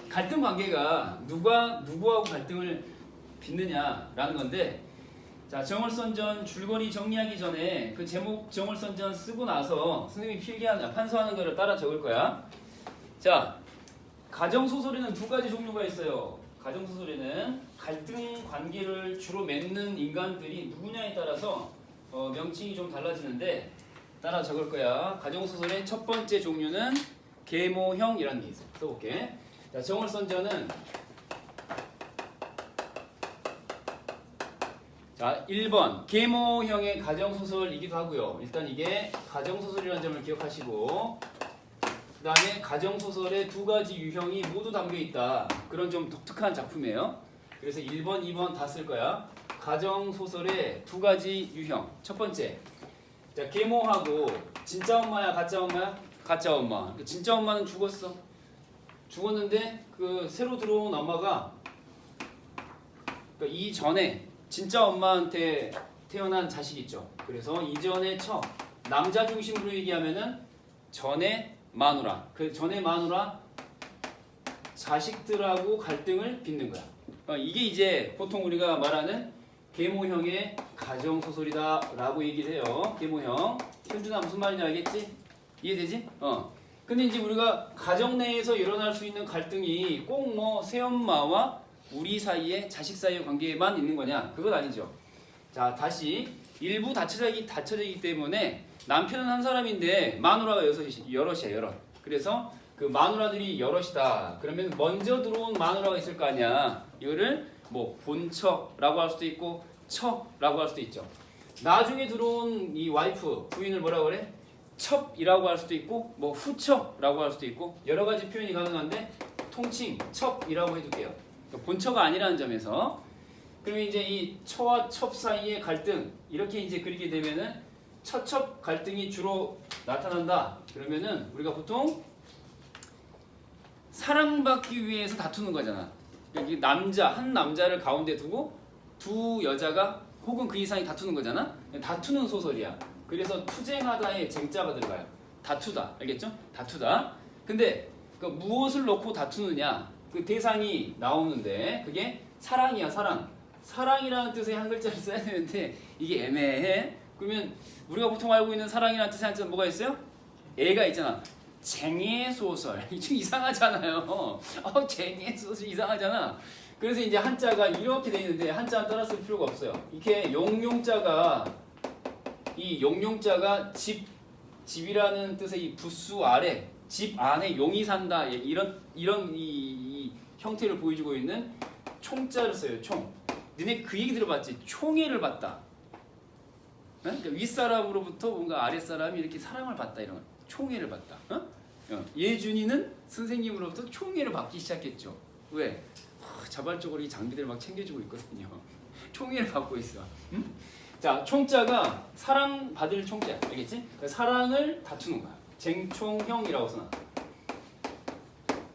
갈등 관계가 누구하고 갈등을 빚느냐라는 건데, 자, 정월선전 줄거리 정리하기 전에 그 제목 정월선전 쓰고 나서 선생님이 필기하는 판서하는 거를 따라 적을 거야. 자, 가정소설에는 두 가지 종류가 있어요. 가정소설에는 갈등 관계를 주로 맺는 인간들이 누구냐에 따라서 명칭이 좀 달라지는데 따라 적을 거야. 가정소설의 첫 번째 종류는 계모형이라는 게 있어. 써볼게. 자, 정월선전은 자, 1번 계모형의 가정소설이기도 하고요. 일단 이게 가정소설이라는 점을 기억하시고, 그 다음에 가정소설의 두 가지 유형이 모두 담겨있다. 그런 좀 독특한 작품이에요. 그래서 1번, 2번 다 쓸 거야. 가정소설의 두 가지 유형. 첫 번째, 자, 계모하고 진짜 엄마야 가짜 엄마야? 가짜 엄마. 진짜 엄마는 죽었어. 죽었는데 그 새로 들어온 엄마가 그러니까 이전에 진짜 엄마한테 태어난 자식 있죠. 그래서 이전의 처, 남자 중심으로 얘기하면은 전의 마누라, 그 전의 마누라 자식들하고 갈등을 빚는 거야. 이게 이제 보통 우리가 말하는 계모형의 가정소설이다라고 얘기를 해요. 계모형. 현준아 무슨 말인지 알겠지? 이해되지? 근데 이제 우리가 가정 내에서 일어날 수 있는 갈등이 꼭 뭐 새엄마와 우리 사이에 자식 사이의 관계에만 있는 거냐? 그건 아니죠. 자, 다시 일부 다처제이기 때문에 남편은 한 사람인데 마누라가 여럿이야, 여럿. 그래서 그 마누라들이 여럿이다. 그러면 먼저 들어온 마누라가 있을 거 아니야. 이거를 뭐 본처라고 할 수도 있고 처라고 할 수도 있죠. 나중에 들어온 이 와이프, 부인을 뭐라고 그래? 첩이라고 할 수도 있고 뭐 후처라고 할 수도 있고 여러 가지 표현이 가능한데 통칭 첩이라고 해둘게요. 본처가 아니라는 점에서. 그러면 이제 이 처와 첩 사이의 갈등 이렇게 이제 그리게 되면은 처첩 갈등이 주로 나타난다. 그러면은 우리가 보통 사랑받기 위해서 다투는 거잖아. 그러니까 한 남자를 가운데 두고 두 여자가 혹은 그 이상이 다투는 거잖아. 다투는 소설이야. 그래서 투쟁하다에 쟁자가 들어가요. 다투다. 알겠죠? 다투다. 근데 그 무엇을 놓고 다투느냐? 그 대상이 나오는데 그게 사랑이야, 사랑. 사랑이라는 뜻의 한 글자를 써야 되는데 이게 애매해. 그러면 우리가 보통 알고 있는 사랑이라는 뜻의 한자는 뭐가 있어요? 애가 있잖아. 쟁의 소설. 좀 이상하잖아요. 쟁의 소설 이상하잖아. 그래서 이제 한자가 이렇게 돼 있는데 한자 따라 쓸 필요가 없어요. 이렇게 용용자가 집이라는 뜻의 이 부수 아래, 집 안에 용이 산다. 이런 이 형태를 보여주고 있는 총자를 써요. 총. 너네 그 얘기 들어봤지? 총애를 받다. 그러니까 윗사람으로부터 뭔가 아랫사람이 이렇게 사랑을 받다. 이런 거. 총애를 받다. 예준이는 선생님으로부터 총애를 받기 시작했죠. 왜? 자발적으로 이 장비들을 막 챙겨주고 있거든요. 총애를 받고 있어. 응? 자, 총자가 사랑받을 총자. 알겠지? 사랑을 다투는 거야. 쟁총형이라고 써놔.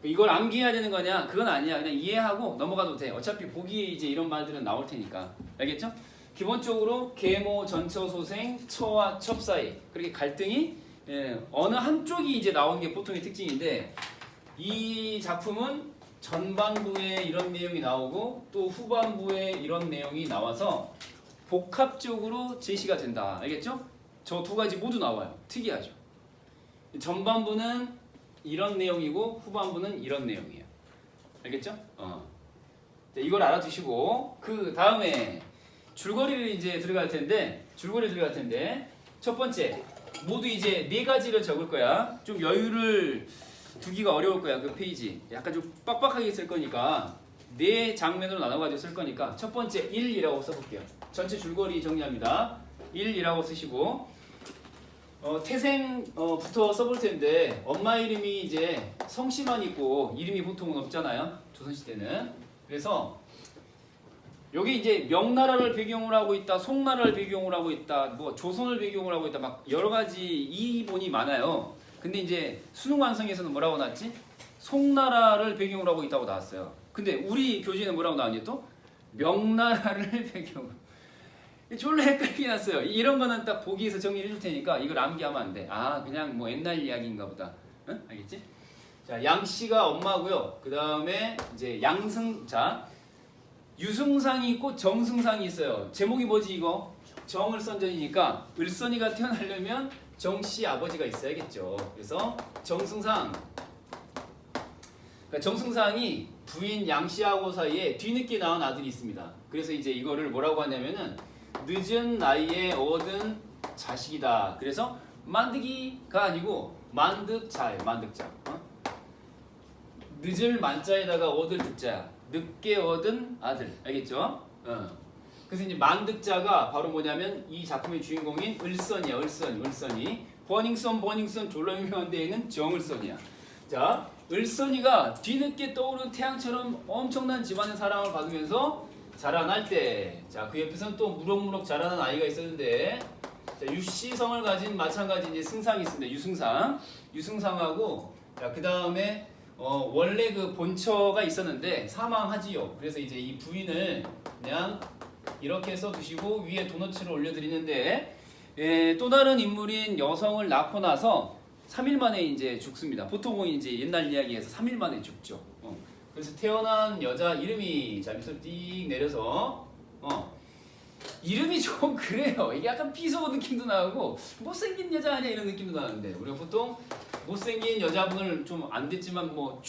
이걸 암기해야 되는 거냐? 그건 아니야. 그냥 이해하고 넘어가도 돼. 어차피 보기에 이제 이런 말들은 나올 테니까. 알겠죠? 기본적으로 계모, 전처, 소생, 처와 첩 사이. 그렇게 갈등이 어느 한쪽이 이제 나오는 게 보통의 특징인데 이 작품은 전반부에 이런 내용이 나오고 또 후반부에 이런 내용이 나와서 복합적으로 제시가 된다. 알겠죠? 저 두 가지 모두 나와요. 특이하죠? 전반부는 이런 내용이고 후반부는 이런 내용이에요. 알겠죠? 이걸 알아두시고 그 다음에 줄거리를 이제 들어갈 텐데 첫 번째 모두 이제 네 가지를 적을 거야. 좀 여유를 두기가 어려울 거야. 그 페이지 약간 좀 빡빡하게 쓸 거니까 네 장면으로 나눠가지고 쓸 거니까 첫 번째 1이라고 써볼게요. 전체 줄거리 정리합니다. 1이라고 쓰시고 태생부터 써볼 텐데 엄마 이름이 이제 성씨만 있고 이름이 보통은 없잖아요. 조선시대는. 그래서 여기 이제 명나라를 배경으로 하고 있다, 송나라를 배경으로 하고 있다, 뭐 조선을 배경으로 하고 있다, 막 여러 가지 이본이 많아요. 근데 이제 수능 완성에서는 뭐라고 나왔지? 송나라를 배경으로 하고 있다고 나왔어요. 근데 우리 교재는 뭐라고 나왔니 또? 명나라를 배경으로. 졸라 헷갈리게 났어요. 이런 거는 딱 보기에서 정리를 해줄 테니까 이걸 암기하면 안 돼. 그냥 뭐 옛날 이야기인가 보다. 응? 알겠지? 자, 양씨가 엄마고요. 그 다음에 이제 자, 유승상이 있고 정승상이 있어요. 제목이 뭐지 이거? 정을선전이니까 을선이가 태어나려면 정씨 아버지가 있어야겠죠. 그래서 정승상. 그러니까 정승상이 부인 양씨하고 사이에 뒤늦게 낳은 아들이 있습니다. 그래서 이제 이거를 뭐라고 하냐면은 늦은 나이에 얻은 자식이다. 그래서 만득이가 아니고 만득자예요. 만득자. 늦을 만자에다가 얻을 득자야. 늦게 얻은 아들. 알겠죠? 그래서 이제 만득자가 바로 뭐냐면 이 작품의 주인공인 을선이야. 을선이. 버닝썬 졸라 유명한 데에는 정을선이야. 자, 을선이가 뒤늦게 떠오른 태양처럼 엄청난 집안의 사랑을 받으면서 자라날 때, 자, 그 옆에서는 또 무럭무럭 자라는 아이가 있었는데, 자, 유씨성을 가진 마찬가지 이제 승상이 있습니다. 유승상하고, 자, 그 다음에 원래 그 본처가 있었는데 사망하지요. 그래서 이제 이 부인을 그냥 이렇게 써두시고 위에 도너츠를 올려드리는데, 또 다른 인물인 여성을 낳고 나서 3일 만에 이제 죽습니다. 보통은 이제 옛날 이야기에서 3일 만에 죽죠. 그래서 태어난 여자 이름이 자 밑으로 띡 내려서 이름이 좀 그래요. 이게 약간 비속어 느낌도 나고 못생긴 여자 아니야 이런 느낌도 나는데 우리가 보통 못생긴 여자분을 좀 안 됐지만 뭐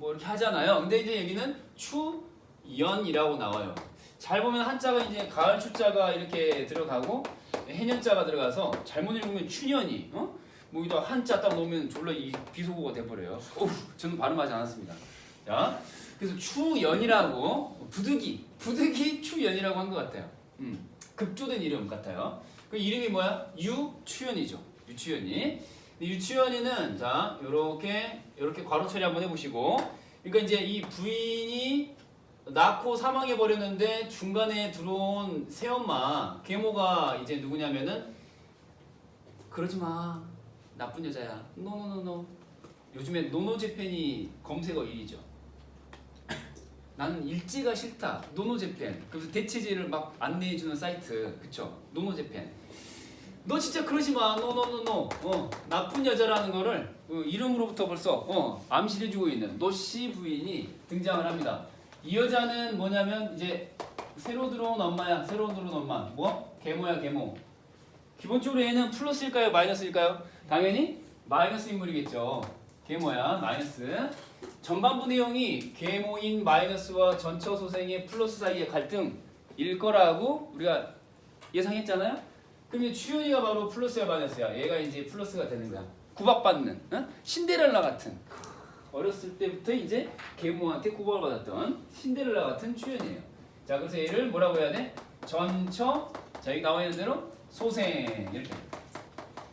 이렇게 하잖아요. 근데 이제 여기는 추연이라고 나와요. 잘 보면 한자가 이제 가을 추자가 이렇게 들어가고 해년자가 들어가서 잘못 읽으면 추년이 뭐 여기다 한자 딱 놓으면 졸라 이 비속어가 돼버려요. 저는 발음하지 않았습니다. 자, 그래서 추연이라고 부득이 추연이라고 한 것 같아요. 급조된 이름 같아요. 그 이름이 뭐야? 유추연이죠. 유추연이. 유추연이는 자 이렇게 괄호 처리 한번 해보시고, 그러니까 이제 이 부인이 낳고 사망해 버렸는데 중간에 들어온 새엄마 계모가 이제 누구냐면은 그러지 마. 나쁜 여자야. 노노노노. 요즘에 노노재팬이 검색어 1위죠. 나는 일지가 싫다. 노노재팬. 그래서 대체제를 막 안내해주는 사이트. 그쵸? 노노재팬. 너 진짜 그러지 마. 노노노노. 나쁜 여자라는 거를 이름으로부터 벌써 암시해주고 있는 노씨 부인이 등장을 합니다. 이 여자는 뭐냐면 이제 새로 들어온 엄마야. 새로 들어온 엄마. 뭐? 계모야 계모. 기본적으로 얘는 플러스일까요? 마이너스일까요? 당연히 마이너스 인물이겠죠. 계모야 마이너스. 전반부 내용이 계모인 마이너스와 전처 소생의 플러스 사이의 갈등일 거라고 우리가 예상했잖아요. 그럼 이제 추연이가 바로 플러스야 마이너스야. 얘가 이제 플러스가 되는 거야. 구박받는 신데렐라 같은 어렸을 때부터 이제 계모한테 구박을 받았던 신데렐라 같은 추연이에요. 자, 그래서 얘를 뭐라고 해야 돼? 전처. 자, 여기 나와 있는 대로 소생 이렇게.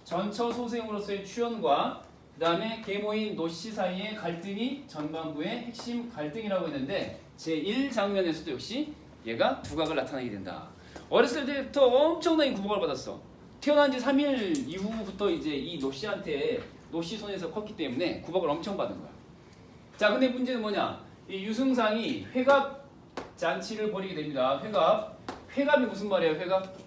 전처 소생으로서의 추연과 그 다음에 계모인 노씨 사이의 갈등이 전반부의 핵심 갈등이라고 했는데 제1장면에서도 역시 얘가 두각을 나타내게 된다. 어렸을 때부터 엄청나게 구박을 받았어. 태어난 지 3일 이후부터 이제 이 노씨한테 노씨 손에서 컸기 때문에 구박을 엄청 받은 거야. 자, 근데 문제는 뭐냐? 이 유승상이 회갑 잔치를 벌이게 됩니다. 회갑이 무슨 말이에요? 회갑?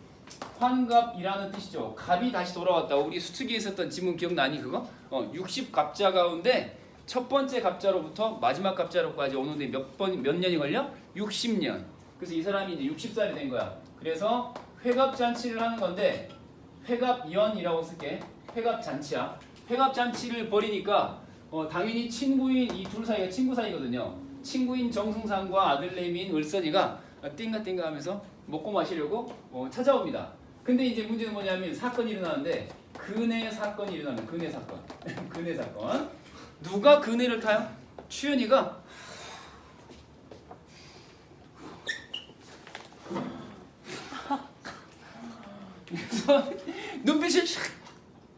환갑이라는 뜻이죠. 갑이 다시 돌아왔다. 우리 수특이에 있었던 지문 기억나니 그거? 60갑자 가운데 첫 번째 갑자로부터 마지막 갑자로까지 오는데 몇 년이 걸려? 60년. 그래서 이 사람이 이제 60살이 된 거야. 그래서 회갑잔치를 하는 건데 회갑연이라고 쓸게. 회갑잔치야. 회갑잔치를 벌이니까 당연히 친구인 이 둘 사이가 친구 사이거든요. 친구인 정승상과 아들내미인 을선이가 띵가띵가 하면서 먹고 마시려고 찾아옵니다. 근데 이제 문제는 뭐냐면 사건이 일어나는데 근해 사건이 일어나면 근해 사건. 근해 사건. 누가 근해를 타요? 추연이가 그래서 눈빛을 샥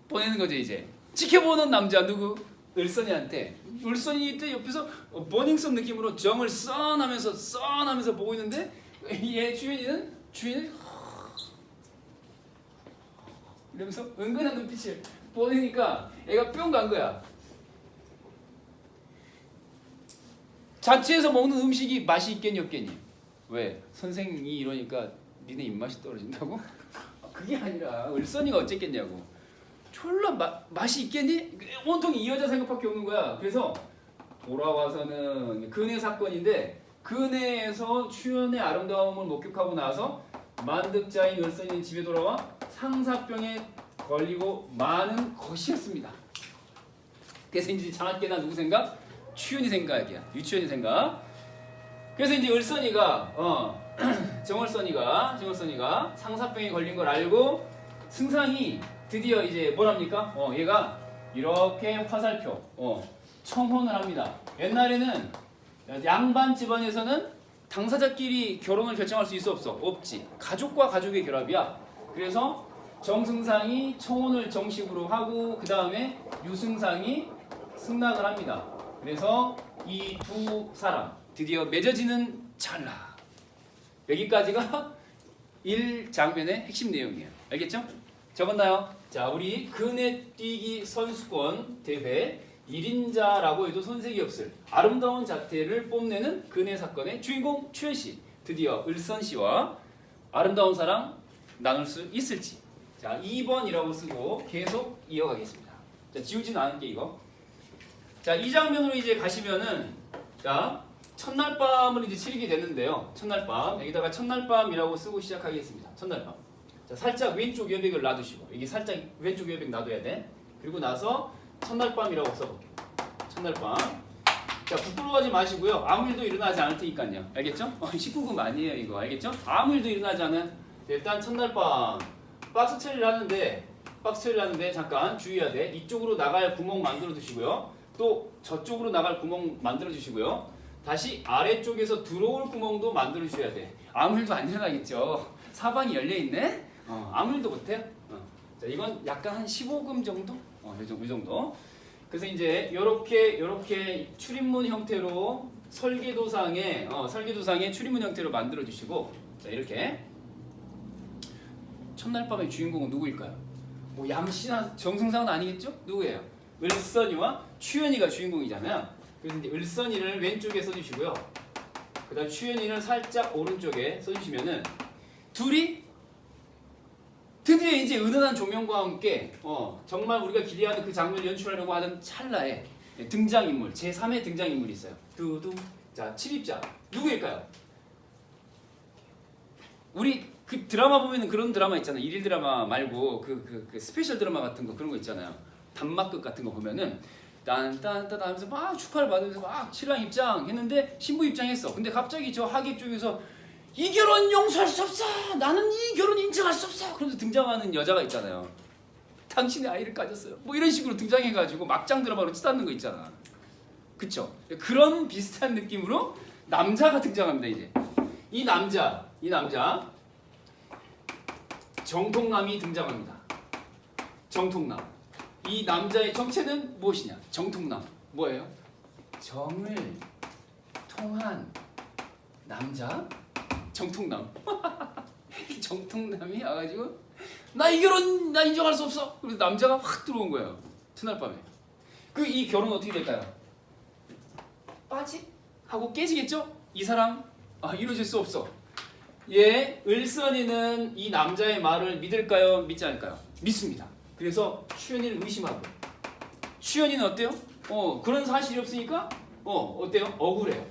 보내는 거죠. 이제 지켜보는 남자 누구? 을선이한테. 을선이 때 옆에서 버닝썬 느낌으로 정을 썬하면서 보고 있는데 얘 주인은 이러면서 은근한 눈빛을 보내니까 애가 뿅 간 거야. 자취해서 먹는 음식이 맛이 있겠니 없겠니? 왜? 선생이 이러니까 니네 입맛이 떨어진다고? 그게 아니라 을선이가 어쨌겠냐고. 졸라 맛이 있겠니? 온통 이 여자 생각밖에 없는 거야. 그래서 돌아와서는 근혜 사건인데 근혜에서 추연의 아름다움을 목격하고 나서 만득자인 을선이는 집에 돌아와 상사병에 걸리고 마는 것이었습니다. 그래서 이제 장학계나 누구 생각? 추연이 생각이야. 유추연이 생각. 그래서 이제 을선이가 정을선이가 상사병에 걸린 걸 알고 승상이 드디어 이제 뭐랍니까? 얘가 이렇게 화살표 청혼을 합니다. 옛날에는 양반 집안에서는 당사자끼리 결혼을 결정할 수 있어 없어? 없지. 가족과 가족의 결합이야. 그래서 정승상이 청혼을 정식으로 하고 그 다음에 유승상이 승낙을 합니다. 그래서 이 두 사람 드디어 맺어지는 찰나. 여기까지가 1장면의 핵심 내용이에요. 알겠죠? 적었나요? 자, 우리 근해뛰기 선수권 대회 1인자라고 해도 손색이 없을 아름다운 자태를 뽐내는 근해 사건의 주인공 추연씨, 드디어 을선씨와 아름다운 사랑 나눌 수 있을지. 자, 2번이라고 쓰고 계속 이어가겠습니다. 자, 지우지는 않을게 이거. 자, 이 장면으로 이제 가시면은 자, 첫날밤을 이제 치르게 됐는데요. 첫날밤 여기다가 첫날밤이라고 쓰고 시작하겠습니다. 첫날밤. 자, 살짝 왼쪽 여백을 놔두시고 이게 살짝 왼쪽 여백 놔둬야 돼. 그리고 나서 첫날밤이라고 써볼게요. 첫날밤. 자, 부끄러워하지 마시고요. 아무 일도 일어나지 않을 테니까요. 알겠죠? 19금 아니에요 이거. 알겠죠? 아무 일도 일어나지 않은. 일단 첫날밤 박스 처리를 하는데 잠깐 주의해야 돼. 이쪽으로 나갈 구멍 만들어 두시고요. 또 저쪽으로 나갈 구멍 만들어 주시고요. 다시 아래쪽에서 들어올 구멍도 만들어 주셔야 돼. 아무 일도 안 일어나겠죠. 사방이 열려 있네. 아무 일도 못해요. 자, 이건 약간 한 15금 정도? 이 정도. 그래서 이제 요렇게 출입문 형태로 설계도상의 출입문 형태로 만들어 주시고, 자, 이렇게 첫날밤의 주인공은 누구일까요? 뭐 양씨나 정승상은 아니겠죠? 누구예요? 을선이와 추연이가 주인공이잖아요. 그래서 이제 을선이를 왼쪽에 써주시고요. 그다음 추연이를 살짝 오른쪽에 써주시면은 둘이 드디어 이제 은은한 조명과 함께 정말 우리가 기대하는 그 장면을 연출하려고 하는 찰나에 등장인물 제3의 등장인물이 있어요. 두둥. 자, 침입자 누구일까요? 우리 그 드라마 보면은 그런 드라마 있잖아요. 일일 드라마 말고 그 스페셜 드라마 같은 거 그런 거 있잖아요. 단막극 같은 거 보면은 딴딴딴 하면서 막 축하를 받으면서 막 신랑 입장 했는데 신부 입장했어. 근데 갑자기 저 하객 쪽에서 이 결혼 용서할 수 없어. 나는 이 결혼 인정할 수 없어. 그러면서 등장하는 여자가 있잖아요. 당신의 아이를 가졌어요. 뭐 이런 식으로 등장해가지고 막장 드라마로 치닫는 거 있잖아. 그쵸? 그런 비슷한 느낌으로 남자가 등장합니다. 이제 이 남자 정통남이 등장합니다. 정통남. 이 남자의 정체는 무엇이냐? 정통남 뭐예요? 정을 통한 남자? 정통남. 정통남이 와가지고 나 이 결혼 나 인정할 수 없어. 그래서 남자가 확 들어온 거예요. 첫날밤에. 이 결혼 어떻게 될까요? 빠지? 하고 깨지겠죠? 이 사랑 이루어질 수 없어. 을선이는 이 남자의 말을 믿을까요? 믿지 않을까요? 믿습니다. 그래서 추연이를 의심하고. 추연이는 어때요? 그런 사실이 없으니까 어때요? 억울해요.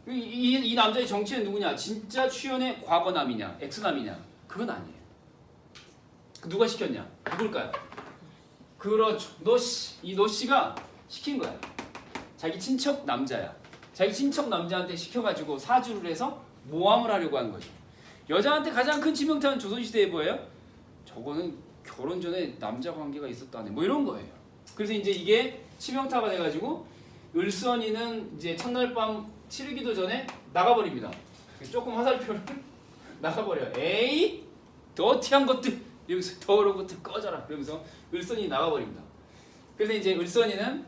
이 남자의 정체는 누구냐? 진짜 추연의 과거남이냐? 엑스남이냐? 그건 아니에요. 누가 시켰냐? 누굴까요? 그렇죠. 노씨가 시킨 거야. 자기 친척 남자야. 자기 친척 남자한테 시켜가지고 사주를 해서 모함을 하려고 하는 거죠. 여자한테 가장 큰 치명타는 조선시대에 뭐예요? 저거는 결혼 전에 남자 관계가 있었다네. 뭐 이런 거예요. 그래서 이제 이게 치명타가 돼가지고 을선이는 이제 첫날밤 치르기도 전에 나가버립니다. 조금 화살표를 나가버려요. 에이 더티한 것들 이러면서 더러운 것들 꺼져라. 그러면서 을선이 나가버립니다. 그래서 이제 을선이는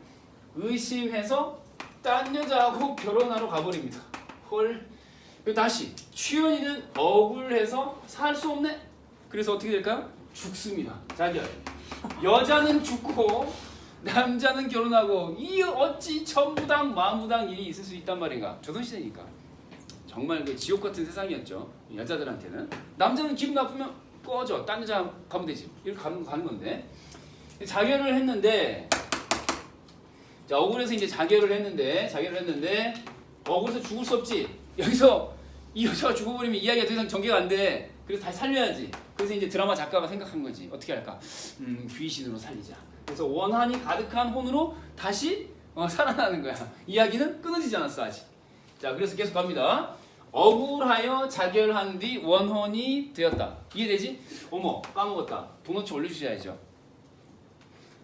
의심해서 딴 여자하고 결혼하러 가버립니다. 헐. 그리고 다시 추연이는 억울해서 살 수 없네. 그래서 어떻게 될까요? 죽습니다. 자결. 여자는 죽고 남자는 결혼하고 이 어찌 천부당 만부당 일이 있을 수 있단 말인가. 조선시대니까 정말 그 지옥 같은 세상이었죠. 여자들한테는. 남자는 기분 나쁘면 꺼져. 딴 여자 가면 되지. 이렇게 가는 건데. 자결을 했는데, 자, 억울해서 이제 자결을 했는데, 억울해서 죽을 수 없지. 여기서 이 여자가 죽어버리면 이야기가 더 이상 전개가 안 돼. 그래서 다시 살려야지. 그래서 이제 드라마 작가가 생각한 거지. 어떻게 할까? 귀신으로 살리자. 그래서 원한이 가득한 혼으로 다시 살아나는 거야. 이야기는 끊어지지 않았어 아직. 자, 그래서 계속 갑니다. 억울하여 자결한 뒤 원혼이 되었다. 이해되지? 어머, 까먹었다. 도넛 올려주셔야죠.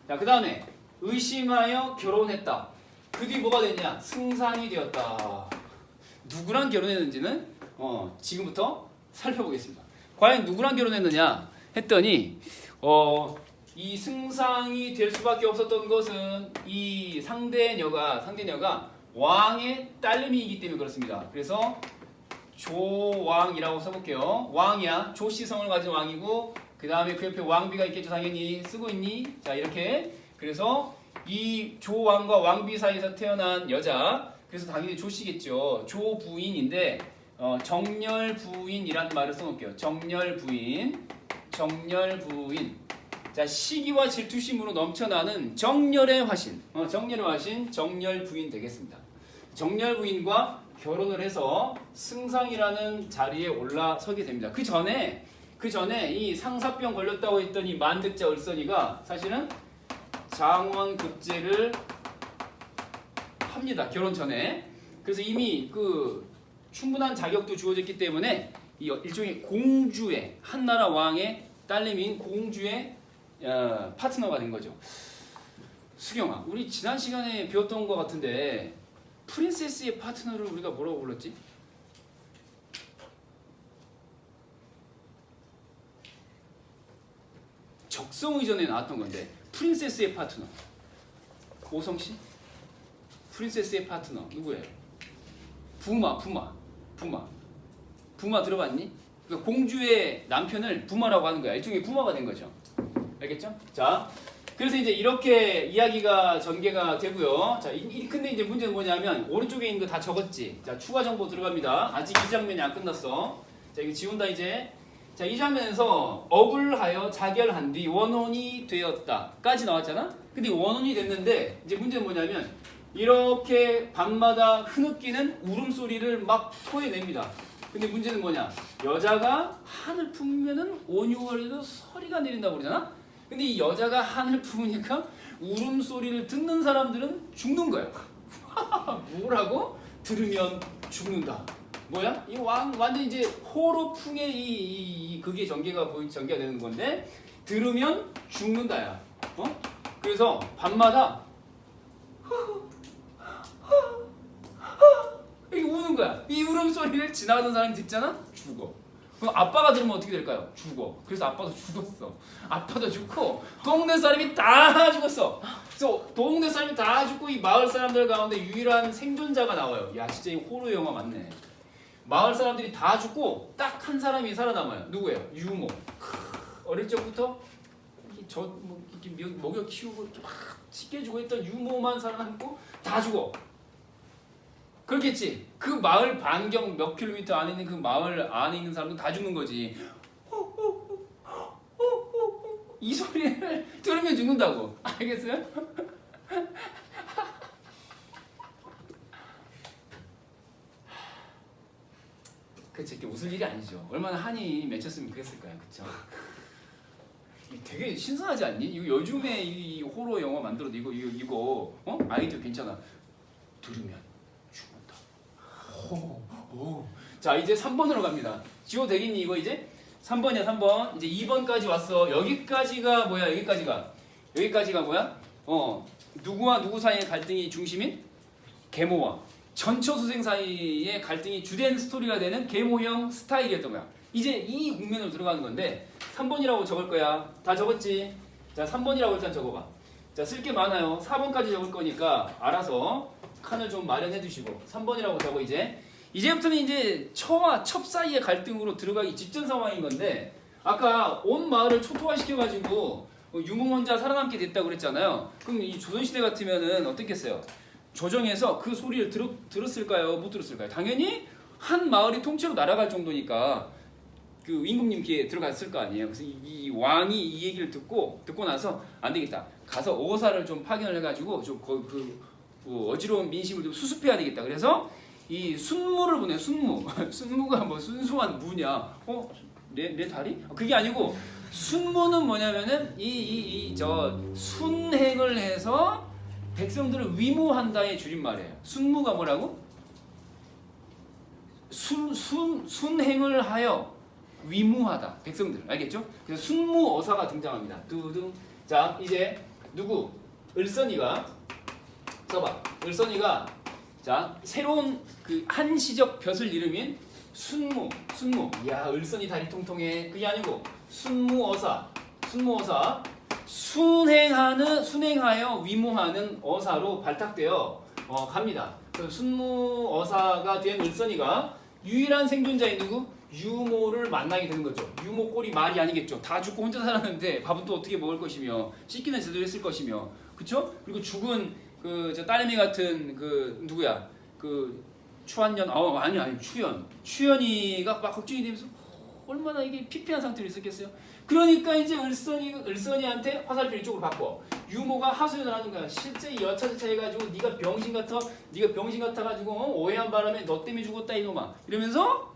자, 그 다음에 의심하여 결혼했다. 그 뒤 뭐가 됐냐? 승상이 되었다. 누구랑 결혼했는지는 지금부터 살펴보겠습니다. 과연 누구랑 결혼했느냐 했더니 이 승상이 될 수밖에 없었던 것은 이 상대녀가 왕의 딸내미이기 때문에 그렇습니다. 그래서 조왕이라고 써볼게요. 왕이야. 조씨성을 가진 왕이고 그 다음에 그 옆에 왕비가 있겠죠. 당연히 쓰고 있니? 자, 이렇게. 그래서 이 조왕과 왕비 사이에서 태어난 여자, 그래서 당연히 조씨겠죠. 조부인인데 정렬부인이라는 말을 써놓을게요. 정렬부인. 자, 시기와 질투심으로 넘쳐나는 정열의 화신. 정열의 화신, 정열부인 되겠습니다. 정열부인과 결혼을 해서 승상이라는 자리에 올라서게 됩니다. 그 전에 이 상사병 걸렸다고 했더니 만득자 을선이가 사실은 장원급제를 합니다. 결혼 전에. 그래서 이미 그 충분한 자격도 주어졌기 때문에 이 일종의 공주의, 한나라 왕의 딸내미인 공주의 파트너가 된 거죠. 수경아, 우리 지난 시간에 배웠던 것 같은데 프린세스의 파트너를 우리가 뭐라고 불렀지? 적성의전에 나왔던 건데 프린세스의 파트너. 오성씨? 프린세스의 파트너 누구예요? 부마 들어봤니? 그러니까 공주의 남편을 부마라고 하는 거야. 일종의 부마가 된 거죠. 알겠죠? 자, 그래서 이제 이렇게 이야기가 전개가 되고요. 자, 근데 이제 문제는 뭐냐면 오른쪽에 있는 거 다 적었지. 자, 추가 정보 들어갑니다. 아직 이 장면이 안 끝났어. 자, 이거 지운다 이제. 자, 이 장면에서 억울하여 자결한 뒤 원혼이 되었다까지 나왔잖아. 근데 원혼이 됐는데 이제 문제는 뭐냐면 이렇게 밤마다 흐느끼는 울음소리를 막 토해냅니다. 근데 문제는 뭐냐? 여자가 한을 품으면은 온유하게도 소리가 내린다고 그러잖아? 근데 이 여자가 한을 품으니까 울음소리를 듣는 사람들은 죽는 거야. 뭐라고? 들으면 죽는다. 뭐야? 이 완전 이제 호로풍의 그게 전개가 되는 건데 들으면 죽는다야. 그래서 밤마다 이렇게 우는 거야. 이 울음소리를 지나가던 사람이 듣잖아? 죽어. 그럼 아빠가 들으면 어떻게 될까요? 죽어. 그래서 아빠도 죽었어. 아빠도 죽고 동네 사람이 다 죽었어. 그래서 동네 사람이 다 죽고 이 마을 사람들 가운데 유일한 생존자가 나와요. 야, 진짜 이 호러 영화 맞네. 마을 사람들이 다 죽고 딱 한 사람이 살아남아요. 누구예요? 유모. 어릴 적부터 이렇게 먹여 키우고 이렇게 막 씻겨주고 했던 유모만 살아남고 다 죽어. 그렇겠지. 그 마을 반경 몇 킬로미터 안에 있는 그 마을 안에 있는 사람도 다 죽는 거지. 이 소리를 들으면 죽는다고. 알겠어요? 그치, 이렇게 웃을 일이 아니죠. 얼마나 한이 맺혔으면 그랬을까요, 그쵸? 되게 신선하지 않니? 이거 요즘에 이 호러 영화 만들어도 이거 아이디어 괜찮아. 들으면 죽는다. 오. 자, 이제 3번으로 갑니다. 지워 되겠니 이거 이제? 3번이야 3번. 이제 2번까지 왔어. 여기까지가 뭐야? 여기까지가 뭐야? 누구와 누구 사이의 갈등이 중심인 계모와 전처수생 사이의 갈등이 주된 스토리가 되는 계모형 스타일이었던 거야. 이제 이 국면으로 들어가는 건데 3번이라고 적을 거야. 다 적었지? 자, 3번이라고 일단 적어봐. 자, 쓸 게 많아요. 4번까지 적을 거니까 알아서 칸을 좀 마련해 두시고 3번이라고 적어. 이제부터는 이제 처와 첩 사이의 갈등으로 들어가기 직전 상황인 건데 아까 온 마을을 초토화시켜가지고 유몽 혼자 살아남게 됐다고 그랬잖아요. 그럼 이 조선시대 같으면은 어떻겠어요? 조정에서 그 소리를 들었을까요? 못 들었을까요? 당연히 한 마을이 통째로 날아갈 정도니까 그 임금님 귀에 들어갔을 거 아니에요. 그래서 이 왕이 이 얘기를 듣고 나서 안 되겠다. 가서 어사를 좀 파견을 해가지고 좀 어지러운 민심을 좀 수습해야 되겠다. 그래서 이 순무를 보내. 순무. 순무가 뭐 순수한 무냐? 내 다리? 그게 아니고 순무는 뭐냐면은 저 순행을 해서 백성들을 위무한다의 줄임말이에요. 순무가 뭐라고? 순행을 하여 위무하다. 백성들. 알겠죠? 그래서 순무어사가 등장합니다. 두둥. 자, 이제 누구? 을선이가 써봐. 을선이가 자, 새로운 그 한시적 벼슬 이름인 순무. 야, 을선이 다리 통통해. 그게 아니고 순무어사. 순행하여 위무하는 어사로 발탁되어 갑니다. 그래서 순무어사가 된 을선이가 유일한 생존자인 누구? 유모를 만나게 되는 거죠. 유모 꼴이 말이 아니겠죠. 다 죽고 혼자 살았는데 밥은 또 어떻게 먹을 것이며 씻기는 제대로 했을 것이며, 그쵸? 그리고 죽은 그 저 딸내미 같은 그 누구야? 그 추한년 아니 추연이가 막 걱정이 되면서 얼마나 이게 피폐한 상태로 있었겠어요. 그러니까 이제 을선이한테 화살표 이쪽으로 바꿔. 유모가 하소연을 하는 거야. 실제 여차저차 해가지고 네가 병신 같아가지고 오해한 바람에 너 때문에 죽었다 이놈아. 이러면서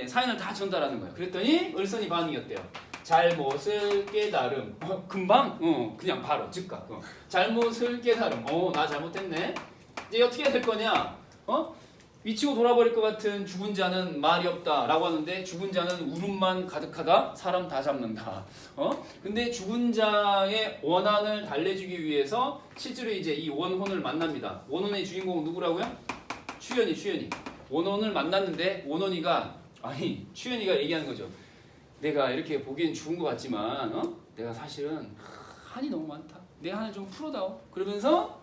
사연을 다 전달하는 거야. 그랬더니 을선이 반응이 어때요? 잘못을 깨달음. 금방? 그냥 바로 즉각. 잘못을 깨달음. 나 잘못했네. 이제 어떻게 해야 될 거냐? 미치고 돌아버릴 것 같은 죽은 자는 말이 없다 라고 하는데, 죽은 자는 울음만 가득하다. 사람 다 잡는다. 근데 죽은 자의 원한을 달래주기 위해서 실제로 이제 이 원혼을 만납니다. 원혼의 주인공은 누구라고요? 추연이. 원혼을 만났는데 추연이가 얘기하는 거죠. 내가 이렇게 보기엔 죽은 것 같지만 내가 사실은 한이 너무 많다. 내 한을 좀 풀어다오. 그러면서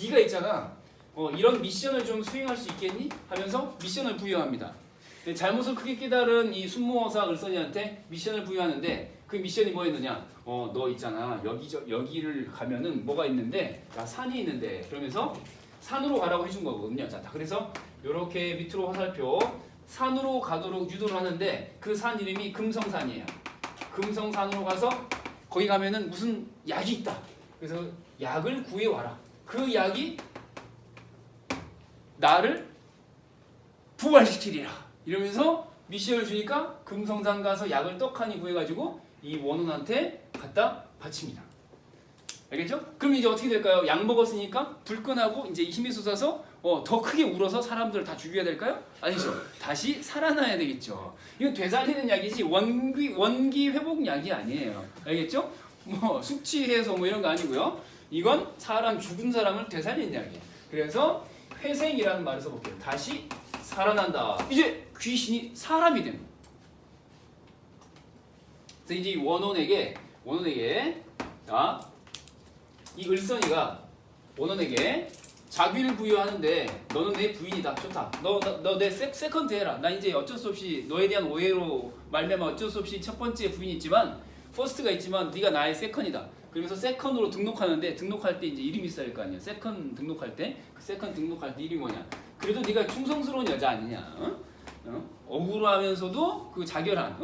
네가 있잖아. 이런 미션을 좀 수행할 수 있겠니? 하면서 미션을 부여합니다. 잘못을 크게 깨달은 이 순무어사 을선이한테 미션을 부여하는데, 그 미션이 뭐였느냐? 너 있잖아. 여기를 가면은 뭐가 있는데, 산이 있는데, 그러면서 산으로 가라고 해준 거거든요. 자, 그래서 이렇게 밑으로 화살표 산으로 가도록 유도를 하는데, 그 산 이름이 금성산이에요. 금성산으로 가서 거기 가면은 무슨 약이 있다. 그래서 약을 구해와라. 그 약이 나를 부활시키리라. 이러면서 미션을 주니까 금성산 가서 약을 떡하니 구해가지고 이 원혼한테 갖다 바칩니다. 알겠죠? 그럼 이제 어떻게 될까요? 약 먹었으니까 불끈하고 이제 힘이 솟아서 더 크게 울어서 사람들을 다 죽여야 될까요? 아니죠. 다시 살아나야 되겠죠. 이건 되살리는 약이지 원기 회복 약이 아니에요. 알겠죠? 뭐 숙취해소 뭐 이런 거 아니고요. 이건 죽은 사람을 되살리는 약이에요. 그래서 회생이라는 말을 써볼게요. 다시 살아난다. 이제 귀신이 사람이 됩니다. 그래서 이제 원혼에게 이 을선이가 원혼에게 자귀를 부여하는데, 너는 내 부인이다. 좋다. 너 내 세컨드 해라. 나 이제 어쩔 수 없이 너에 대한 오해로 말미암아 어쩔 수 없이 첫 번째 부인이 있지만 퍼스트가 있지만 네가 나의 세컨이다. 그러면서 세컨으로 등록하는데, 등록할 때 이제 이름이 있어야 할 거 아니야. 세컨 등록할 때 이름이 뭐냐? 그래도 네가 충성스러운 여자 아니냐? 억울하면서도 그 자결한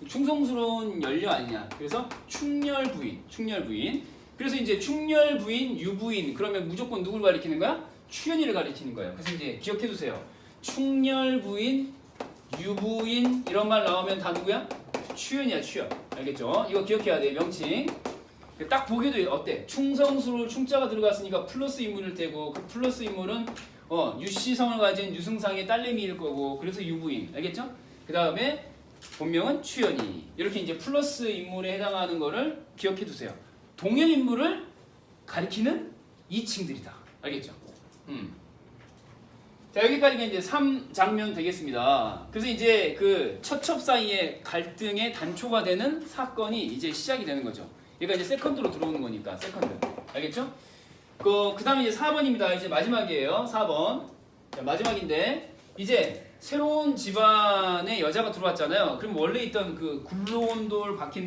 충성스러운 연료 아니냐? 그래서 충렬부인. 그래서 이제 충렬부인, 유부인, 그러면 무조건 누굴 가리키는 거야? 추연이를 가리키는 거예요. 그래서 이제 기억해 두세요. 충렬부인, 유부인 이런 말 나오면 다 누구야? 추연이야, 추연. 알겠죠? 이거 기억해야 돼. 명칭. 딱 보기도 어때? 충성스러울 충자가 들어갔으니까 플러스 인물일 테고, 그 플러스 인물은 유씨성을 가진 유승상의 딸내미일 거고, 그래서 유부인. 알겠죠? 그 다음에 본명은 추연이. 이렇게 이제 플러스 인물에 해당하는 거를 기억해 두세요. 동일 인물을 가리키는 이칭들이다. 알겠죠? 자, 여기까지가 이제 3장면 되겠습니다. 그래서 이제 그 처첩 사이의 갈등의 단초가 되는 사건이 이제 시작이 되는 거죠. 얘가 이제 세컨드로 들어오는 거니까, 세컨드. 알겠죠? 그 다음에 이제 4번입니다. 이제 마지막이에요. 4번. 자, 마지막인데, 이제 새로운 집안에 여자가 들어왔잖아요. 그럼 원래 있던 그 굴러온 돌, 박힌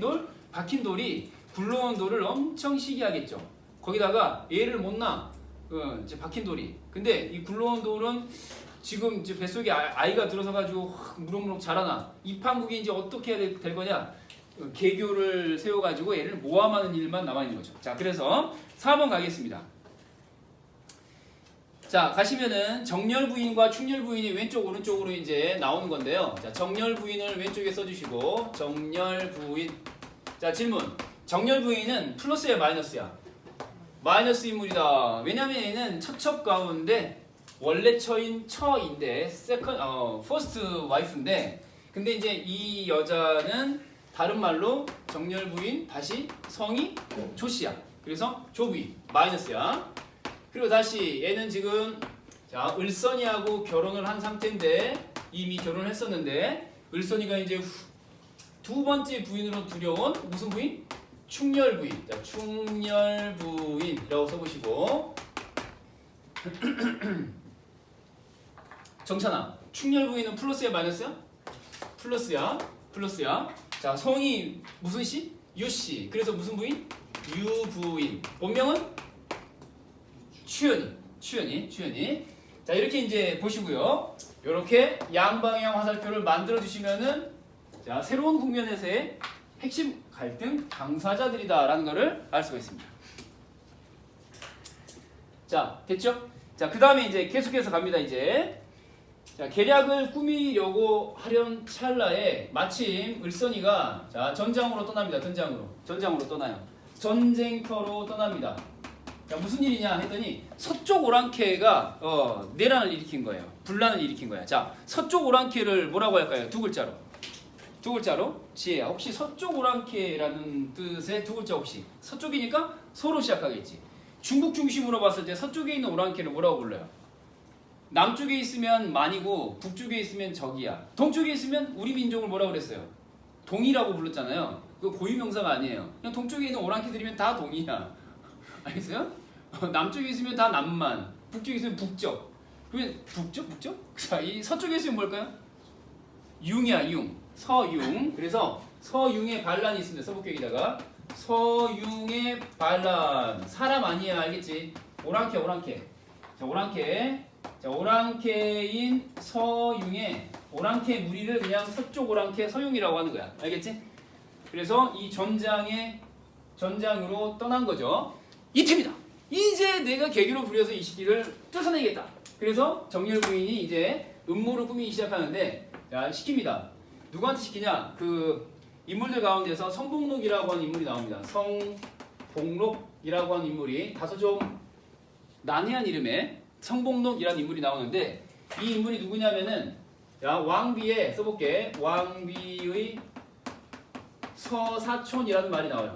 돌이 굴러온 돌을 엄청 시기하겠죠. 거기다가 얘를 못 놔. 이제 박힌 돌이. 근데 이 굴러온 돌은 지금 이제 뱃속에 아이가 들어서 가지고 무럭무럭 자라나 이 판국이 이제 어떻게 해야 될 거냐? 계교를 세워가지고 얘를 모함하는 일만 남아 있는 거죠. 자, 그래서 4번 가겠습니다. 자, 가시면은 정렬 부인과 충렬 부인이 왼쪽 오른쪽으로 이제 나오는 건데요. 자, 정렬 부인을 왼쪽에 써주시고 정렬 부인. 자, 질문. 정렬 부인은 플러스야 마이너스야? 마이너스 인물이다. 왜냐면 얘는 첩첩 가운데 원래 처인데 퍼스트 와이프인데 근데 이제 이 여자는 다른 말로 정렬 부인 다시 성이 조씨야. 그래서 조부인 마이너스야. 그리고 다시 얘는 지금 자 을선이하고 결혼을 한 상태인데 이미 결혼을 했었는데 을선이가 이제 두 번째 부인으로 들여온 무슨 부인? 충렬 부인. 자, 충렬 부인이라고 써보시고 정찬아, 충렬 부인은 플러스야 마이너스야? 플러스야. 플러스야. 자, 성이 무슨 씨? 유씨. 그래서 무슨 부인? 유부인. 본명은? 추연이. 자, 이렇게 이제 보시고요. 이렇게 양방향 화살표를 만들어 주시면은 자, 새로운 국면에서의 핵심 갈등 당사자들이다라는 것을 알 수가 있습니다. 자, 됐죠? 자, 그 다음에 이제 계속해서 갑니다. 이제 자, 계략을 꾸미려고 하려는 찰나에 마침 을선이가 자, 전장으로 떠납니다. 전장으로 떠나요. 전쟁터로 떠납니다. 자, 무슨 일이냐 했더니 서쪽 오랑캐가 내란을 일으킨 거예요. 분란을 일으킨 거야. 자, 서쪽 오랑캐를 뭐라고 할까요? 두 글자로. 지혜야. 혹시 서쪽 오랑캐라는 뜻의 두 글자 혹시? 서쪽이니까 서로 시작하겠지. 중국 중심으로 봤을 때 서쪽에 있는 오랑캐를 뭐라고 불러요? 남쪽에 있으면 만이고 북쪽에 있으면 적이야. 동쪽에 있으면 우리 민족을 뭐라고 그랬어요? 동이라고 불렀잖아요. 그거 고유명사가 아니에요. 그냥 동쪽에 있는 오랑캐들이면 다 동이야. 알겠어요? 남쪽에 있으면 다 남만, 북쪽에 있으면 북적. 그러면 북적? 자, 이 서쪽에 있으면 뭘까요? 융이야, 융. 서융. 그래서 서융의 반란이 있습니다. 써볼게요. 여기다가 서융의 반란. 사람 아니야, 알겠지? 오랑캐. 자, 오랑캐인 서융의 오랑캐 무리를 그냥 서쪽 오랑캐 서융이라고 하는 거야. 알겠지? 그래서 이 전장으로 떠난 거죠. 이틀이다. 이제 내가 계기로 부려서 이 시기를 뜯어내겠다. 그래서 정렬 부인이 이제 음모를 꾸미기 시작하는데 자, 시킵니다. 누구한테 시키냐? 그 인물들 가운데서 성복록이라고 하는 인물이 나옵니다. 성복록이라고 하는 인물이 다소 좀 난해한 이름의 성복록이라는 인물이 나오는데 이 인물이 누구냐면은 자, 왕비의 써볼게. 왕비의 서사촌이라는 말이 나와요.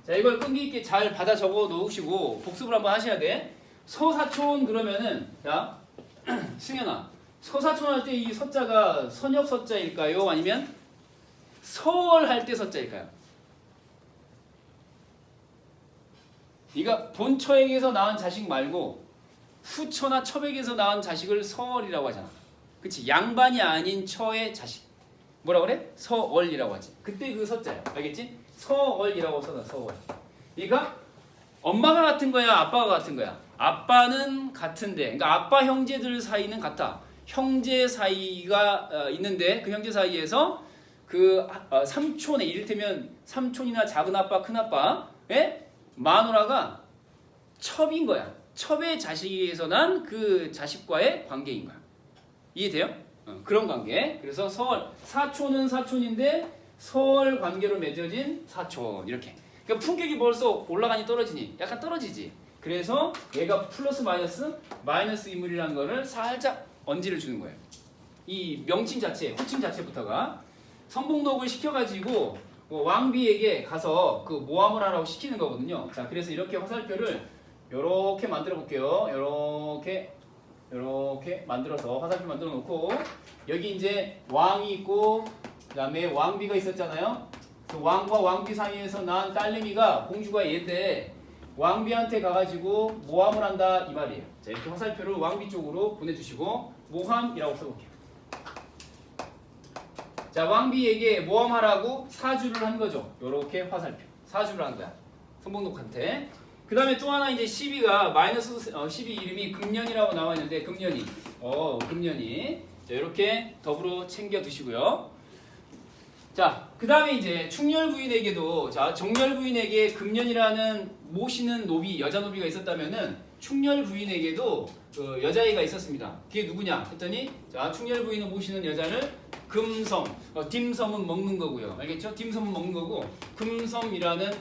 자, 이걸 끈기 있게 잘 받아 적어 놓으시고 복습을 한번 하셔야 돼. 서사촌 그러면은 자, 승현아. 서사촌 할 때 이 서자가 선엽 서자일까요? 아니면 서월 할 때 서자일까요? 네가 본처에게서 낳은 자식 말고 후처나 첩에게서 낳은 자식을 서월이라고 하잖아. 그치? 양반이 아닌 처의 자식. 뭐라 그래? 서월이라고 하지. 그때 그 서자야. 알겠지? 서월이라고 써놔. 서월. 그러니까 엄마가 같은 거야? 아빠가 같은 거야? 아빠는 같은데 그러니까 아빠 형제들 사이는 같아. 형제 사이가 있는데 그 형제 사이에서 그 삼촌에 이를테면 삼촌이나 작은 아빠, 큰 아빠의 마누라가 첩인 거야. 첩의 자식에서 난 그 자식과의 관계인 거야. 이해돼요? 그런 관계. 그래서 서월 사촌은 사촌인데 서월 관계로 맺어진 사촌 이렇게. 그러니까 품격이 벌써 올라가니 떨어지니? 약간 떨어지지. 그래서 얘가 플러스 마이너스 인물이라는 거를 살짝 언지를 주는 거예요. 이 명칭 자체, 호칭 자체부터가 성복록을 시켜가지고 왕비에게 가서 그 모함을 하라고 시키는 거거든요. 자, 그래서 이렇게 화살표를 이렇게 만들어 볼게요. 이렇게 만들어서 화살표 만들어 놓고 여기 이제 왕이 있고 그다음에 왕비가 있었잖아요. 그 왕과 왕비 사이에서 난 딸내미가 공주가 얘인데 왕비한테 가가지고 모함을 한다 이 말이에요. 자, 이렇게 화살표를 왕비 쪽으로 보내주시고 모함이라고 써볼게요. 자, 왕비에게 모함하라고 사주를 한 거죠. 이렇게 화살표 사주를 한 거야. 성복록한테. 그 다음에 또 하나 이제 12가 마이너스 12 이름이 금년이라고 나와 있는데 금년이 금년이. 자, 이렇게 더불어 챙겨 두시고요. 자, 그 다음에 이제 충렬 부인에게도, 자, 정렬 부인에게 금년이라는 모시는 노비, 여자 노비가 있었다면은 충렬 부인에게도 여자애가 있었습니다. 그게 누구냐 했더니, 자, 충렬 부인을 모시는 여자를 금섬, 딤섬은 먹는 거고요. 알겠죠? 딤섬은 먹는 거고, 금섬이라는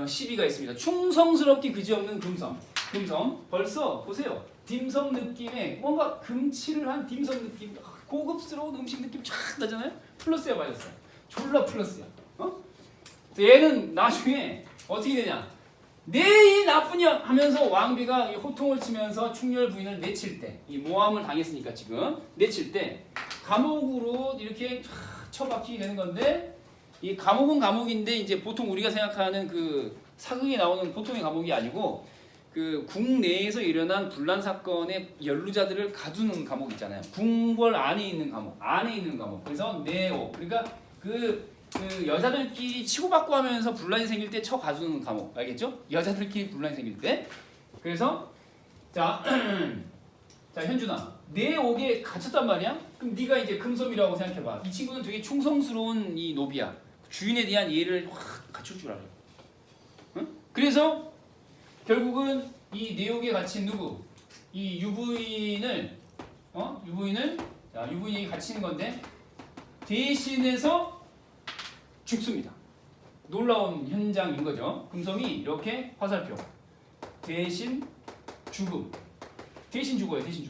시비가 있습니다. 충성스럽기 그지없는 금섬. 금섬. 벌써 보세요. 딤섬 느낌에 뭔가 금칠을 한 딤섬 느낌, 고급스러운 음식 느낌 쫙 나잖아요. 플러스야 마이너스야? 졸라 플러스야. 얘는 나중에 어떻게 되냐? 내 이 나쁜 년 하면서 왕비가 호통을 치면서 충렬 부인을 내칠 때, 이 모함을 당했으니까 지금 내칠 때 감옥으로 이렇게 처박히게 되는 건데, 이 감옥은 감옥인데 이제 보통 우리가 생각하는 그 사극에 나오는 보통의 감옥이 아니고 그 국내에서 일어난 분란 사건의 연루자들을 가두는 감옥 있잖아요. 궁궐 안에 있는 감옥, 안에 있는 감옥. 그래서 내오. 그러니까 그 여자들끼리 치고받고 하면서 분란이 생길 때 쳐 가두는 감옥. 알겠죠? 여자들끼리 분란이 생길 때. 그래서 자, 자 현준아, 내 옥에 갇혔단 말이야? 그럼 네가 이제 금섬이라고 생각해봐. 이 친구는 되게 충성스러운 이 노비야. 주인에 대한 예의를 확 갖출 줄 알아. 응? 그래서 결국은 이 내옥에 갇힌 누구? 이 유부인을 자, 유부인이 갇히는 건데 대신해서 죽습니다. 놀라운 현장인 거죠. 금섬이 이렇게 화살표. 대신 죽음. 대신 죽어요. 대신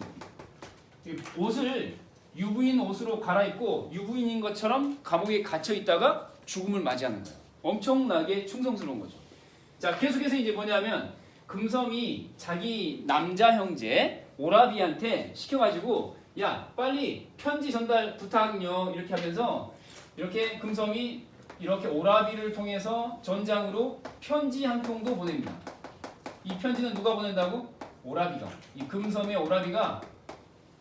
죽음. 옷을 유부인 옷으로 갈아입고 유부인인 것처럼 감옥에 갇혀 있다가 죽음을 맞이하는 거예요. 엄청나게 충성스러운 거죠. 자, 계속해서 이제 뭐냐면 금섬이 자기 남자 형제 오라비한테 시켜가지고 야 빨리 편지 전달 부탁요 이렇게 하면서 이렇게 금섬이 이렇게 오라비를 통해서 전장으로 편지 한 통도 보냅니다. 이 편지는 누가 보낸다고? 오라비가. 이 금섬의 오라비가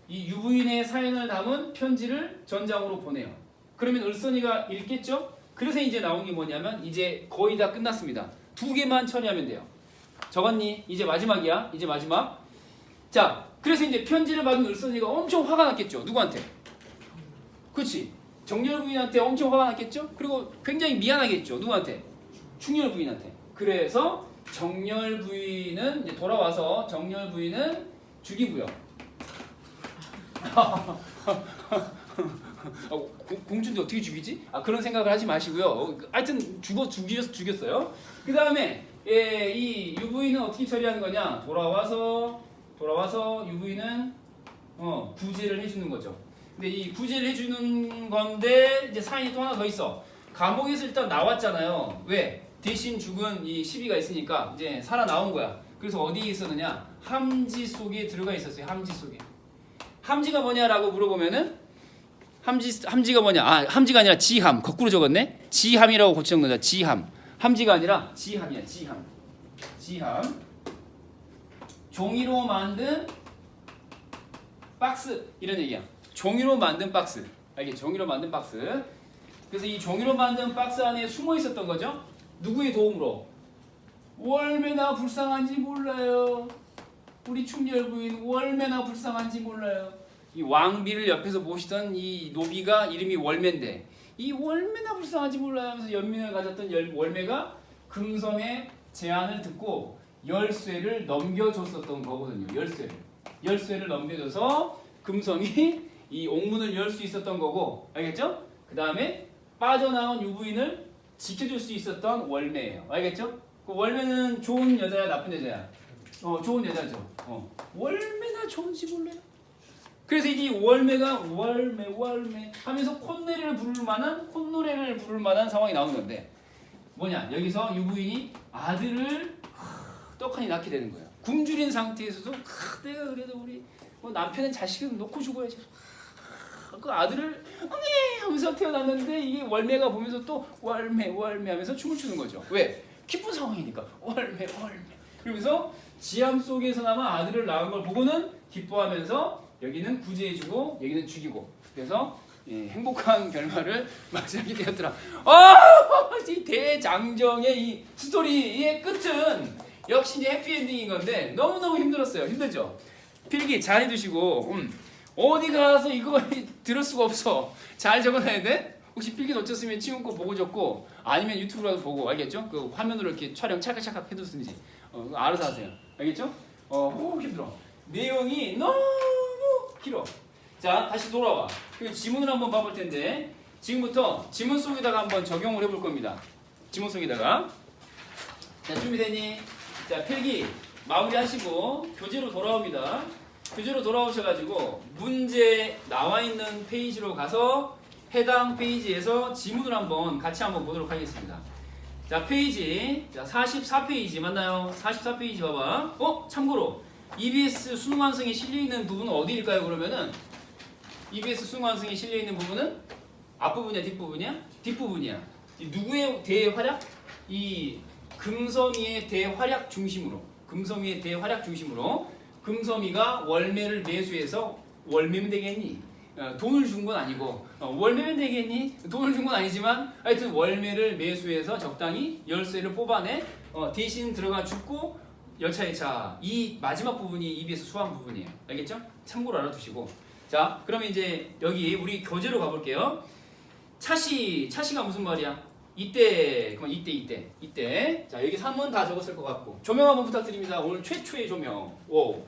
이 유부인의 사연을 담은 편지를 전장으로 보내요. 그러면 을선이가 읽겠죠? 그래서 이제 나온 게 뭐냐면 이제 거의 다 끝났습니다. 2개만 처리하면 돼요. 적었니? 이제 마지막이야. 이제 마지막. 자, 그래서 이제 편지를 받은 을선이가 엄청 화가 났겠죠. 누구한테? 그렇지. 정렬 부인한테 엄청 화가 났겠죠. 그리고 굉장히 미안하겠죠. 누구한테? 충렬 부인한테. 그래서 정렬 부인은 이제 돌아와서 정렬 부인은 죽이고요. 공주인데 어떻게 죽이지? 그런 생각을 하지 마시고요. 하여튼 죽였어요. 그 다음에 이 유부인은 어떻게 처리하는 거냐? 돌아와서 유부인은 구제를 해주는 거죠. 근데 이 구제를 해주는 건데 이제 사연이 또 하나 더 있어. 감옥에서 일단 나왔잖아요. 왜? 대신 죽은 이 시비가 있으니까 이제 살아나온 거야. 그래서 어디에 있었느냐? 함지 속에 들어가 있었어요. 함지 속에. 함지가 뭐냐라고 물어보면은 함지가 뭐냐? 함지가 아니라 지함. 거꾸로 적었네. 지함이라고 고치 적는 거다. 지함. 함지가 아니라 지함이야. 지함. 종이로 만든 박스 이런 얘기야. 종이로 만든 박스. 알겠지? 종이로 만든 박스. 그래서 이 종이로 만든 박스 안에 숨어 있었던 거죠. 누구의 도움으로? 얼마나 불쌍한지 몰라요. 우리 충렬 부인 얼마나 불쌍한지 몰라요. 이 왕비를 옆에서 모시던 이 노비가 이름이 월매인데 이 얼마나 불쌍한지 몰라요 하면서 연민을 가졌던 월매가 금섬의 제안을 듣고 열쇠를 넘겨줬었던 거거든요. 열쇠를 넘겨줘서 금섬이 이 옥문을 열 수 있었던 거고, 알겠죠? 그 다음에 빠져나온 유부인을 지켜줄 수 있었던 월매예요. 알겠죠? 그 월매는 좋은 여자야, 나쁜 여자야? 좋은 여자죠. 얼마나 좋은지 몰라요. 그래서 이 월매가 월매 하면서 콧노래를 부를 만한 상황이 나오는 건데 뭐냐? 여기서 유부인이 아들을 떡하니 낳게 되는 거예요. 굶주린 상태에서도 내가 그래도 우리 남편은 자식을 놓고 죽어야지. 그 아들을 하면서 태어났는데 이게 월매가 보면서 또 월매 하면서 춤을 추는 거죠. 왜? 기쁜 상황이니까 월매 그러면서 지함 속에서나마 아들을 낳은 걸 보고는 기뻐하면서 여기는 구제해주고 여기는 죽이고 그래서 행복한 결말을 맞이하게 되었더라. 이 대장정의 이 스토리의 끝은 역시 이제 해피엔딩인 건데 너무너무 힘들었어요. 힘들죠? 필기 잘 해두시고 어디 가서 이거 들을 수가 없어. 잘 적어놔야 돼. 혹시 필기 놓쳤으면 치운 거 보고 적고 아니면 유튜브라도 보고 알겠죠? 그 화면으로 이렇게 촬영 찰칵찰칵 해두든지 알아서 하세요. 알겠죠? 힘들어. 내용이 너무 길어. 자 다시 돌아와. 그리고 지문을 한번 봐볼 텐데 지금부터 지문 속에다가 한번 적용을 해볼 겁니다. 지문 속에다가 자 준비되니? 자 필기 마무리하시고 교재로 돌아옵니다. 교재로 돌아오셔가지고 문제 나와 있는 페이지로 가서 해당 페이지에서 지문을 한번 같이 한번 보도록 하겠습니다. 자 페이지 자 44페이지 맞나요? 44페이지 봐봐. 참고로 EBS 수능 완성에 실려있는 부분은 어디일까요? 그러면은 EBS 수능 완성에 실려있는 부분은 앞부분이야 뒷부분이야? 뒷부분이야. 누구의 대활약? 이 금섬이의 대활약 중심으로 금섬이가 월매를 매수해서 월매면 되겠니? 돈을 준 건 아니고 월매면 되겠니? 돈을 준 건 아니지만 하여튼 월매를 매수해서 적당히 열쇠를 뽑아내 대신 들어가 죽고 열차해차 이 마지막 부분이 EBS 수완 부분이에요. 알겠죠? 참고로 알아두시고 자 그러면 이제 여기 우리 교재로 가볼게요. 차시가 무슨 말이야? 이때 자 여기 3은 다 적었을 것 같고 조명 한번 부탁드립니다. 오늘 최초의 조명. 오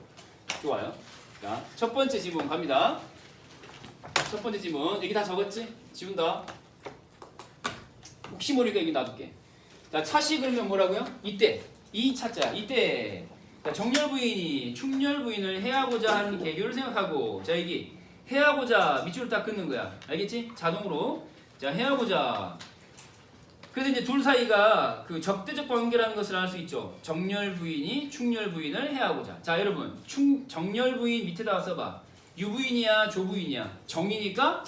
좋아요. 자 첫 번째 지문 갑니다. 첫 번째 지문 여기 다 적었지? 지운다. 혹시 모르니까 여기 놔둘게. 자 차시 그러면 뭐라고요? 이때 이 차자 이때 자, 정렬 부인이 충렬 부인을 해하고자 하는 계교를 생각하고 자 여기 해하고자 밑줄을 딱 끊는 거야. 알겠지? 자동으로 자 해하고자 그래서 이제 둘 사이가 그 적대적 관계라는 것을 알 수 있죠. 정렬 부인이 충렬 부인을 해하고자. 자 여러분 정렬 부인 밑에다가 써봐. 유부인이야 조부인이야. 정이니까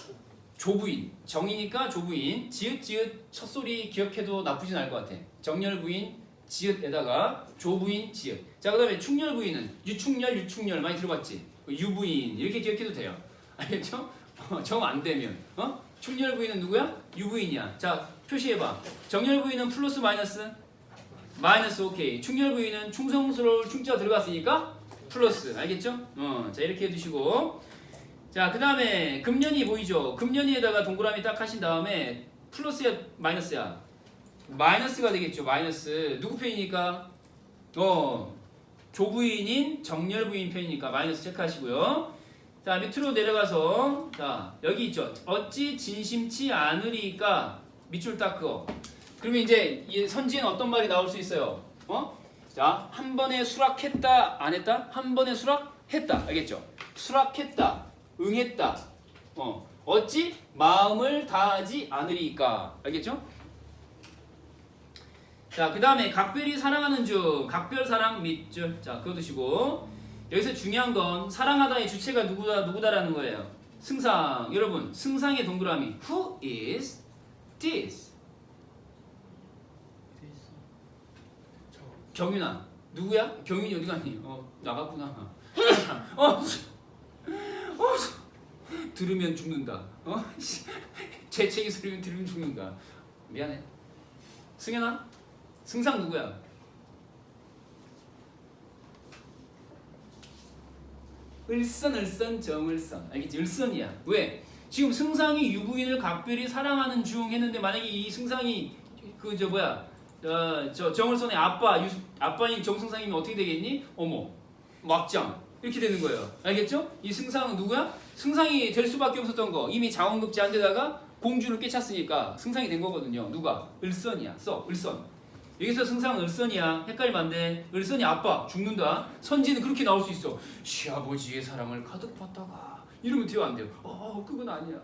조부인. 정이니까 조부인. 지읒 첫소리 기억해도 나쁘진 않을 것 같아. 정렬 부인 지읒에다가 조부인 지읒. 자 그다음에 충렬 부인은 유충렬 많이 들어봤지. 유부인 이렇게 기억해도 돼요. 알겠죠? 정 안 되면 충렬 부인은 누구야? 유부인이야. 자 표시해봐. 정렬 부인은 플러스 마이너스? 마이너스 오케이. 충렬 부인은 충성스러울 충자 들어갔으니까 플러스. 알겠죠? 자 이렇게 해두시고 자 그 다음에 금년이 보이죠? 금년이에다가 동그라미 딱 하신 다음에 플러스야 마이너스야? 마이너스가 되겠죠. 마이너스. 누구 편이니까? 조부인인 정렬 부인 편이니까 마이너스 체크하시고요. 자 밑으로 내려가서 자 여기 있죠. 어찌 진심치 않으리까 밑줄 딱 그어. 그러면 이제 이 선지에는 어떤 말이 나올 수 있어요? 자 한 번에 수락했다 안 했다? 한 번에 수락했다. 알겠죠? 수락했다 응했다. 어찌 마음을 다하지 않으리까. 알겠죠? 자 그 다음에 각별히 사랑하는 중 각별 사랑 밑줄 자 그어두시고 여기서 중요한 건 사랑하다의 주체가 누구다라는 거예요. 승상. 여러분 승상의 동그라미 Who is this? 경윤아 누구야? 경윤이 어디 갔니? 나갔구나. 들으면 죽는다. 재채기 소리면 들으면 죽는다. 미안해. 승현아 승상 누구야? 을선 정을선. 알겠지? 을선이야. 왜? 지금 승상이 유부인을 각별히 사랑하는 중 했는데 만약에 이 승상이 정을선의 아빠인 정승상이면 어떻게 되겠니? 어머 막장 이렇게 되는 거예요. 알겠죠? 이 승상은 누구야? 승상이 될 수밖에 없었던 거. 이미 장원급제 한 데다가 공주를 꿰찼으니까 승상이 된 거거든요. 누가? 을선이야. 을선. 여기서 승상은 을선이야. 헷갈리면 안 돼. 을선이 아빠 죽는다. 선지는 그렇게 나올 수 있어. 시아버지의 사랑을 가득 받다가 이러면 돼요 안 돼요? 그건 아니야.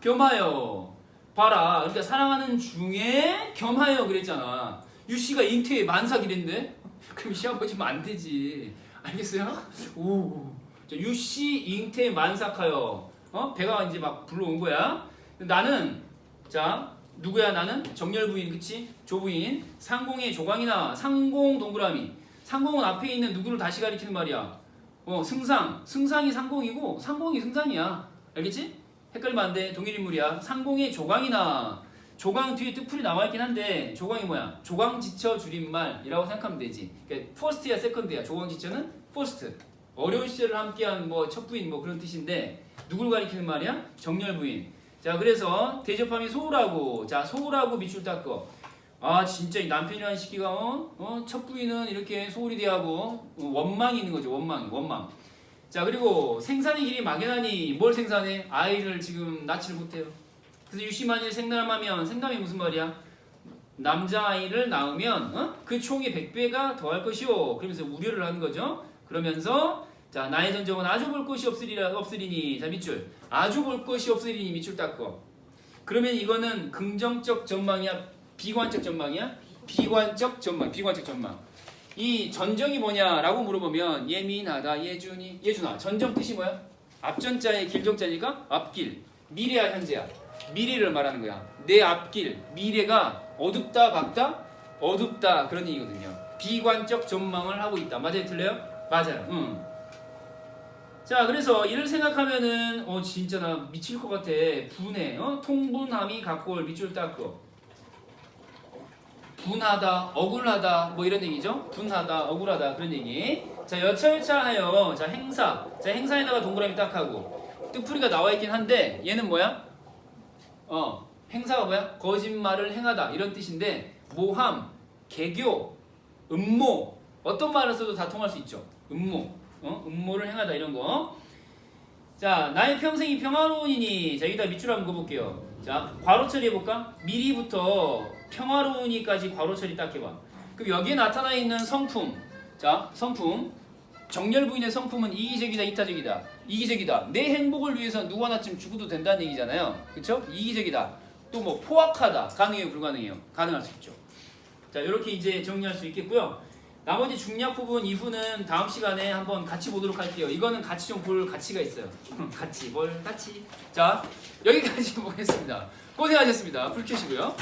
겸하여 봐라. 그러니까 사랑하는 중에 겸하여 그랬잖아. 유씨가 잉태의 만삭이랬는데 그럼 시아버지면 안 되지. 알겠어요? 오. 자, 유씨 잉태 만삭하여 배가 이제 막 불러온 거야. 나는 자 누구야 나는? 정렬 부인 그치? 조부인 상공의 조광이나 상공 동그라미 상공은 앞에 있는 누구를 다시 가리키는 말이야. 승상이 상공이고 상공이 승상이야. 알겠지? 헷갈리면 안 돼. 동일인물이야. 상공의 조광이나 조광 뒤에 뜻풀이 나와있긴 한데 조광이 뭐야? 조광지처 줄임말이라고 생각하면 되지. 그러니까 퍼스트야 세컨드야. 조광지처는 퍼스트. 어려운 시절을 함께한 뭐 첫 부인 뭐 그런 뜻인데 누굴 가리키는 말이야? 정렬 부인. 자, 그래서 대접함이 소홀하고, 자, 소홀하고 밑줄 닦어. 아, 진짜 이 남편이라는 시기가 첫 부인은 이렇게 소홀히 대하고 원망이 있는 거죠. 원망. 자, 그리고 생산의 길이 막연하니 뭘 생산해? 아이를 지금 낳지를 못해요. 그래서 유시만일 생남하면, 생남이 무슨 말이야? 남자아이를 낳으면 그 총의 100배가 더할 것이오. 그러면서 우려를 하는 거죠. 그러면서 자, 나의 전적은 아주 볼 것이 없으리니. 자, 밑줄. 아주 볼 것이 없으리니 밑줄 닦고. 그러면 이거는 긍정적 전망이야? 비관적 전망이야? 비관적 전망. 이 전정이 뭐냐라고 물어보면 예민하다, 예준아. 전정 뜻이 뭐야? 앞전자의 길정자니까 앞길. 미래야, 현재야. 미래를 말하는 거야. 내 앞길, 미래가 어둡다, 밝다? 어둡다. 그런 얘기거든요. 비관적 전망을 하고 있다. 맞아요, 틀려요? 맞아요. 자, 그래서 이를 생각하면은 진짜 나 미칠 것 같아. 분해, 통분함이 각골 밑줄 닦고. 분하다, 억울하다, 뭐 이런 얘기죠. 분하다, 억울하다 그런 얘기. 자, 여차여차하여. 자, 행사. 자, 행사에다가 동그라미 딱 하고. 뜻풀이가 나와 있긴 한데 얘는 뭐야? 행사가 뭐야? 거짓말을 행하다 이런 뜻인데 모함, 개교, 음모 어떤 말을 써도 다 통할 수 있죠. 음모. 음모를 행하다 이런 거. 자, 나의 평생이 평화로우니니. 자, 여기다 밑줄 한번 그어볼게요. 자, 괄호 처리해볼까? 미리부터 평화로우니까지 괄호 처리 딱 해봐. 그럼 여기에 나타나 있는 성품. 자, 성품. 정렬 부인의 성품은 이기적이다, 이타적이다. 이기적이다. 내 행복을 위해서 누구 하나쯤 죽어도 된다는 얘기잖아요. 그쵸? 이기적이다. 또 뭐 포악하다. 가능해요, 불가능해요? 가능할 수 있죠. 자, 이렇게 이제 정리할 수 있겠고요. 나머지 중략 부분 이후는 다음 시간에 한번 같이 보도록 할게요. 이거는 같이 좀 볼 가치가 있어요. 같이. 자, 여기까지 보겠습니다. 고생하셨습니다. 불 켜시고요.